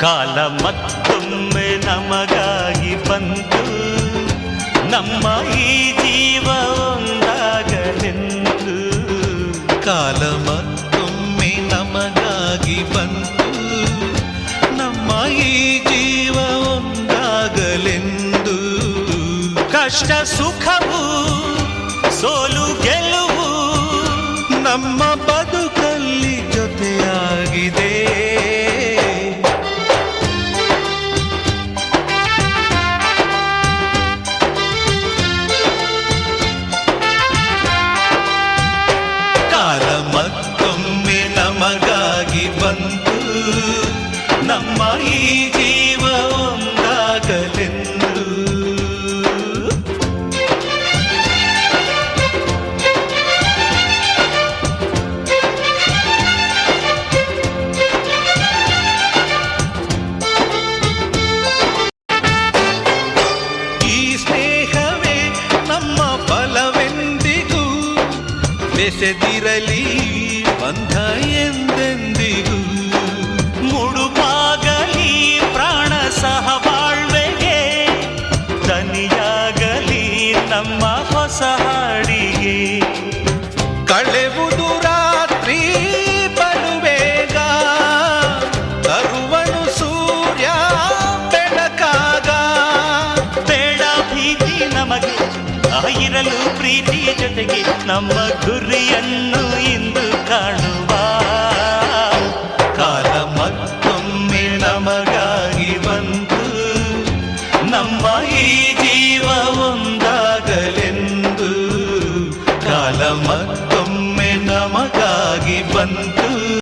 ಕಾಲ ಮತ್ತೊಮ್ಮೆ ನಮಗಾಗಿ ಬಂತು, ನಮ್ಮ ಈ ಜೀವ ಒಂದಾಗಲೆಂದು. ಕಾಲ ಮತ್ತೊಮ್ಮೆ ನಮಗಾಗಿ ಬಂತು, ನಮ್ಮ ಈ ಜೀವ ಒಂದಾಗಲೆಂದು. ಕಷ್ಟ ಸುಖವು ಸೋಲು ಗೆಲುವು ನಮ್ಮ ಬದುಕಲ್ಲಿ ಜೊತೆಯಾಗಿದೆ. ಕಾಲ ಮತ್ತೊಮ್ಮೆ ನಮಗಾಗಿ ಬಂತು, ನಮ್ಮ ಈ ಜೀವ ಒಂದಾಗಲೆಂದು. ಬೆಸೆದಿರಲಿ ಬಂಧ ಎಂದೆಂದಿಗೂ, ಮುಡುಪಾಗಲಿ ಪ್ರಾಣ ಸಹಬಾಳ್ವೆಗೆ, ದನಿಯಾಗಲಿ ನಮ್ಮ ಹೊಸ ಹಾಡಿಗೆ. ಕಳೆವುದು ರಾತ್ರಿ ಬರುವೇಗ, ತರುವನು ಸೂರ್ಯ ಬೆಳಕಾಗ. ಬೇಡ ಭೀತಿ ನಮಗೆ, ಇರಲು ಪ್ರೀತಿ ಜೊತೆಗೆ, ನಮ್ಮ ಗುರಿಯನ್ನು ಇಂದು ಕಾಣುವ.